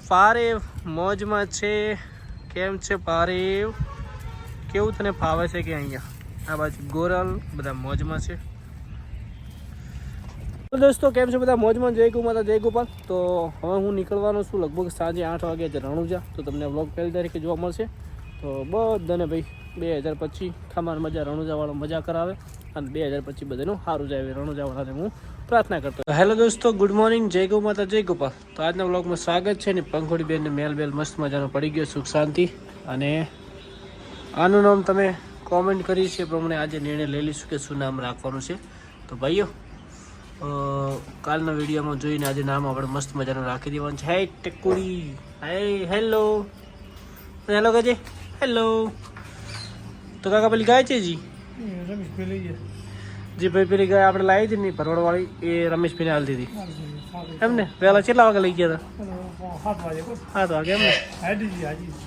પારેવ મોજમાં છે. કેમ છે પારેવ? કેવું તને ફાવે છે કે અહીંયા આ બાજુ ગોરલ બધા મોજમાં છે? તો દોસ્તો કેમ છે બધા મોજમાં? જય ગૌ માતા, જય ગોપાલ. તો હવે હું નીકળવાનો છું લગભગ સાંજે 8 વાગે રણુજા. તો તમને વ્લોગ પહેલી તારીખે જોવા મળશે. તો બધાને ભાઈ 2025 ખમાર મજા, રણુજાવાળો મજા કરાવે અને 2025 બધાનું સારું જાય રણુજાવાળાને હું પ્રાર્થના કરતો. હેલો દોસ્તો, ગુડ મોર્નિંગ, જય ગૌ માતા, જય ગોપાલ. તો આજના વ્લોગમાં સ્વાગત છે ને પંખોડી બેનને મેલ મસ્ત મજાનો પડી ગયો, સુખ શાંતિ. અને આનું નામ તમે કોમેન્ટ કરી છે પ્રમાણે આજે નિર્ણય લઈ લઈશું કે શું નામ રાખવાનું છે. તો ભાઈઓ કાલના વિડીયોમાં જોઈને આજે નામ આપણે મસ્ત મજાનું રાખી દેવાનું છે. હે ટેકુડી, હે હેલો હેલો કહેજે હેલો. તો કાકા પેલી ગાય છે જી જી ભાઈ, પેલી ગાય આપણે લાવી હતી ને ભરવાડવાળી, એ રમેશભાઈને હાલતી હતી એમ ને. પહેલાં કેટલા વાગે લઈ ગયા હતા? 7 વાગે એમ ને.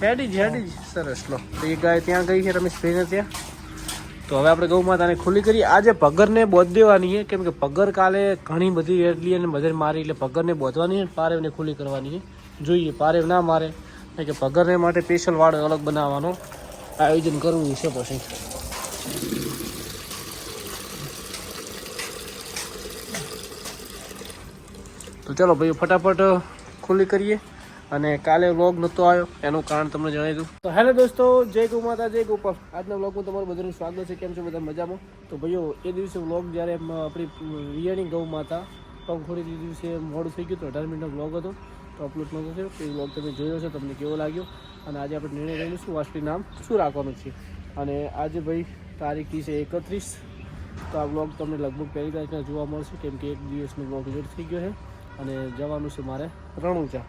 હેડીજી સરસ. લો તો એ ગાય ત્યાં ગઈ છે રમેશભાઈને ત્યાં. તો હવે આપણે ગૌ માતાને ખુલ્લી કરી. આજે પગરને બોધ દેવાની છે, કેમ કે પગર કાલે ઘણી બધી એટલી અને બધે મારી, એટલે પગરને બોધવાની છે, પારેવને ખુલ્લી કરવાની છે. જોઈએ પારેવ ના મારે કે પગરને માટે સ્પેશિયલ વાડ અલગ બનાવવાનો આયોજન કરવું છે પછી. તો ચાલો ભાઈ ફટાફટ ખુલ્લી કરીએ. અને કાલે વ્લોગ નહોતો આવ્યો એનું કારણ તમને જણાવી દઉં. તો હેલો દોસ્તો, જય ગૌ માતા, જય ગોપાલ. આજના વ્લોગમાં તમારું બધાનું સ્વાગત છે. કેમ છો બધા મજામાં? તો ભાઈઓ એ દિવસે વ્લોગ જ્યારે આપણી રિયાની ગૌ માતા પંખોડી દિવસે મોડું થઈ ગયું, તો 18 મિનિટનો વ્લોગ હતો તો અપલોડ નહોતો થયો. એ વ્લોગ તમે જોયો છે, તમને કેવો લાગ્યો? અને આજે આપણે નિર્ણય લઈ લઈશું વાસ્તવિક નામ શું રાખવાનું છે. અને આજે ભાઈ તારીખ છે 31. તો આ વ્લોગ તમને લગભગ પહેલી તારીખના જોવા મળશે, કેમ કે એક દિવસનો વ્લોગ લેટ થઈ ગયો છે અને જવાનું છે મારે રણુજા.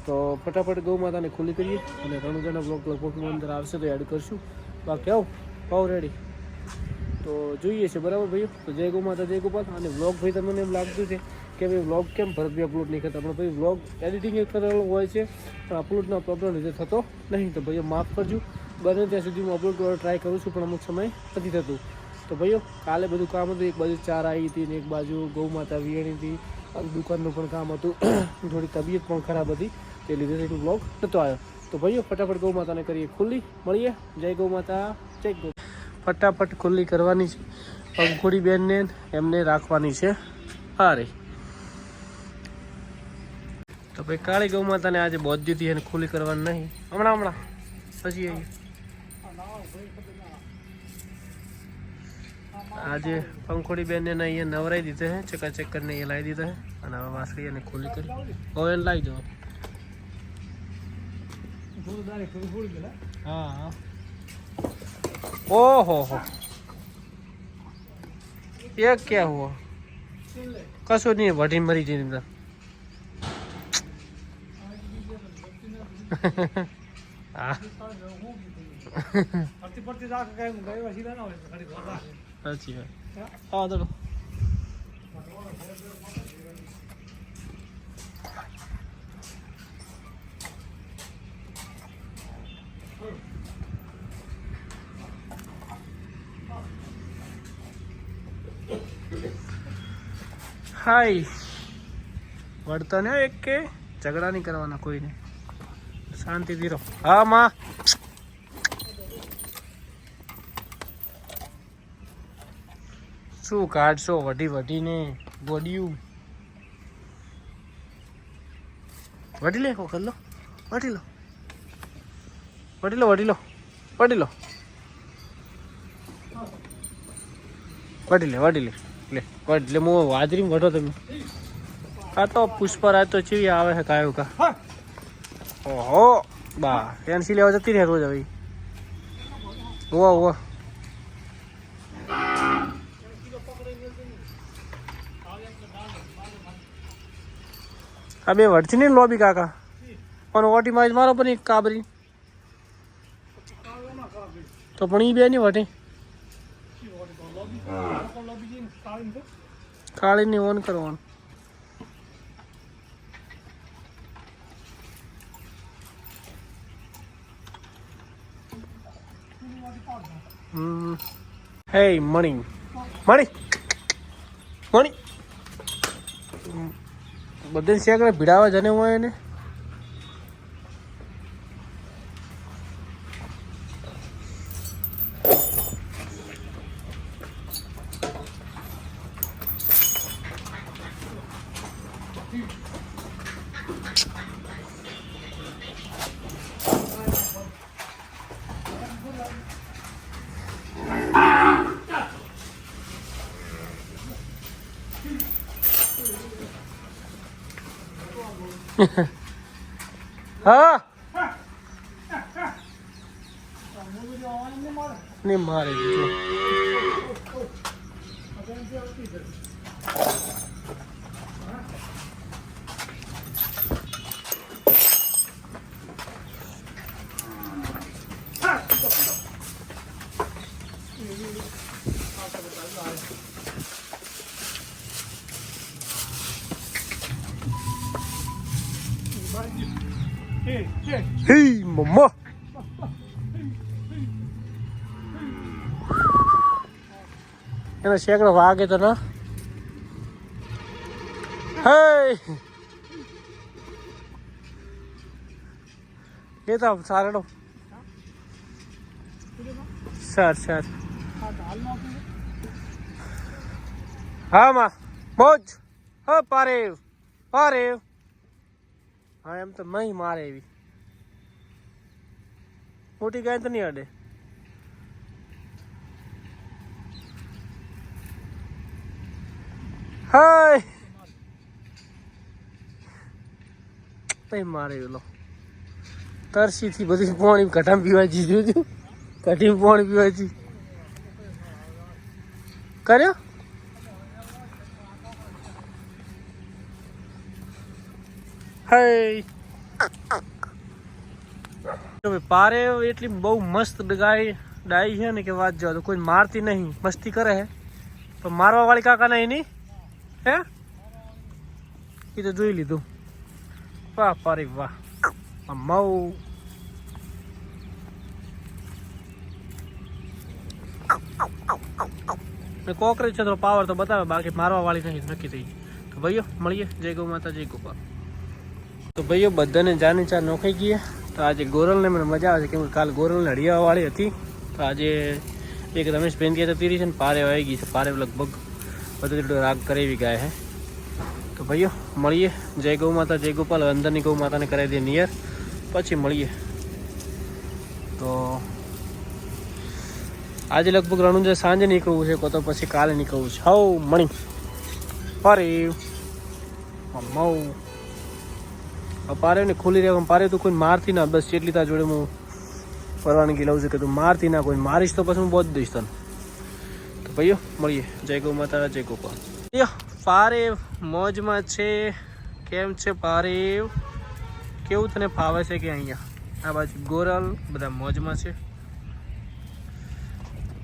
તો ફટાફટ ગૌ માતાને ખુલ્લી કરીએ અને રણુજાના બ્લોગ લગભગ અંદર આવશે તો એડ કરશું. બાકી આવો પાવ રેડી. તો જોઈએ છે બરાબર ભાઈઓ. તો જય ગૌ માતા, જય ગોપાલ. અને વ્લોગ ભાઈ તમને એમ લાગતું છે કે ભાઈ વ્લોગ કેમ ભરતભાઈ અપલોડ નહીં કરતા, પણ ભાઈ વ્લોગ એડિટિંગ એક કરેલો હોય છે પણ અપલોડના પ્રોબ્લેમ લીધે થતો નહીં. તો ભાઈઓ માફ કરજો, બને ત્યાં સુધી હું અપલોડ કરવા ટ્રાય કરું છું, પણ અમુક સમય નથી થતું. તો ભાઈઓ કાલે બધું કામ હતું, એક બાજુ ચાર આવી હતી ને એક બાજુ ગૌ માતા વિયાણી હતી, દુકાનનું પણ કામ હતું, થોડી તબિયત પણ ખરાબ હતી, તે લીધે બ્લોગ નહોતો આવ્યો. તો ભાઈઓ ફટાફટ ગૌ માતાને કરીએ ખુલ્લી. મળીએ. જય ગૌ માતા, જય ગૌ. ફટાફટ ખુલ્લી કરવાની છે પંખોડી બેનને, એમને રાખવાની છે હારે. તો ભાઈ કાળી ગૌ માતાને આજે બોધ દીધી અને ખુલ્લી કરવાની નહીં. હમણાં પછી આવી આજે પંખોડી બેનને અહીંયા નવરાઈ દીધા છે, ચકાચક કરીને અહીંયા લાવી દીધા છે. અને હવે વાસળી અને ખુલ્લી કરી હવે એને લાવી દો. હા ઓહો હો, ये क्या हुआ? कसूर नहीं है, वटी मरी थी अंदर. अच्छी है. हाँ चलो. हाय वड़ता ने एक के झगड़ा नहीं करवाना कोई ने, शांति दी रहो. हाँ माँ શું કાઢશો વઢીને ગોડિયું? વઢી લે વખત લો, વઢી લો વઢી લો વઢી લો વઢી લો વઢી લે વઢી લે લે વઢ લે. હું હાજરી વઢો તમે. આ તો પુષ્પરાજ તો ચીવી આવે છે કાયો કા. ઓહો બા ફેન્સી લેવા જતી રહે રોજ હવે. ઓવા ઓવા આ બે વટથી નહીં લોબી કાકા, પણ ઓટી માં મારો પણ એક કાબરી તો પણ એ બે નહીં વટે. કાળીને ઓન કરવાનું. હે મણી મણી મણી બધે શેકડે ભીડાવા જને હોય ને હા નહીં મારે જો હે મમ્મા એનો શેકડો વાગે તો ના હે એ તો સારડો સર હા માં મોજ હા પારે હા એમ તો નહીં મારે એવી મોટી ગાય તો નહીં અડે હાય નહીં મારે એલો તરસીથી બધી પાણી કઢામ પીવાજી જોજો કઢી પાણી પીવાજી કર્યો હાય પારે એટલી બહુ મસ્ત ગાય ડાઈ છે ને કે વાત જાવ તો કોઈ મારતી નહીં મસ્તી કરે હે પણ મારવા વાળી કાકા નહીં ની હે એ તો જોઈ લીધું વાહ પારે વાહ મઉ કોકરેજ છે થોડો પાવર તો બતાવે બાકી મારવા વાળી નહીં નક્કી થઈ તો ભાઈઓ મળીએ જય ગૌ માતા જય ગોપાલ તો ભાઈઓ બધાને જાની ચા નોખાઈ ગઈ તો આજે ગોરલને મને મજા આવે છે કેમ કે કાલ ગોરલને હડિયા વાળી હતી તો આજે એક રમેશ બેન કે જતી રહી છે ને પારે આવી ગઈ છે પારે લગભગ બધું એટલું રાગ કરે એવી ગાય હે તો ભાઈઓ મળીએ જય ગૌ માતા જય ગોપાલ અંદરની ગૌ માતાને કરાવી દઈએ નિયર પછી મળીએ તો આજે લગભગ રણુંજા સાંજે નીકળવું છે તો પછી કાલે નીકળવું છે હવ મણી પારે મઉ પારે ને ખુલ્લી રહે પારે તો કોઈ મારતી ના બસ જેટલી તાર જોડે હું પરવાનગી લઉં છું કે તું મારતી ના કોઈ મારીશ તો પછી હું બહુ જ દઈશ તને તો ભાઈઓ મળીએ જય ગૌ માતા જય ગોપાલ પારે મોજમાં છે કેમ છે પારે કેવું તને ફાવે છે કે અહીંયા આ બાજુ ગોરલ બધા મોજમાં છે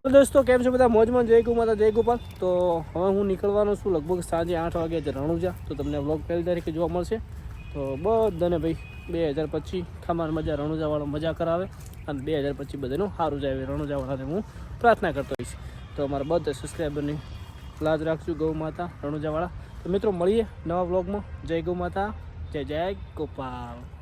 તો દોસ્તો કેમ છે બધા મોજમાં જય ગૌ માતા જય ગોપાલ તો હવે હું નીકળવાનો છું લગભગ સાંજે 8 વાગે રણુજા તો તમને વ્લોગ પહેલી તારીખે જોવા મળશે તો બધાને ભાઈ 2025 ખમાર મજા રણુજાવાળો મજા કરાવે અને 2025 બધાનું સારું જાય રણુજાવાળાને હું પ્રાર્થના કરતો હોઈશ તો અમારા બધા સબસ્ક્રાઈબરની લાજ રાખશું ગૌ માતા રણુજાવાળા તો મિત્રો મળીએ નવા વ્લોગમાં જય ગૌ માતા જય જય ગોપાલ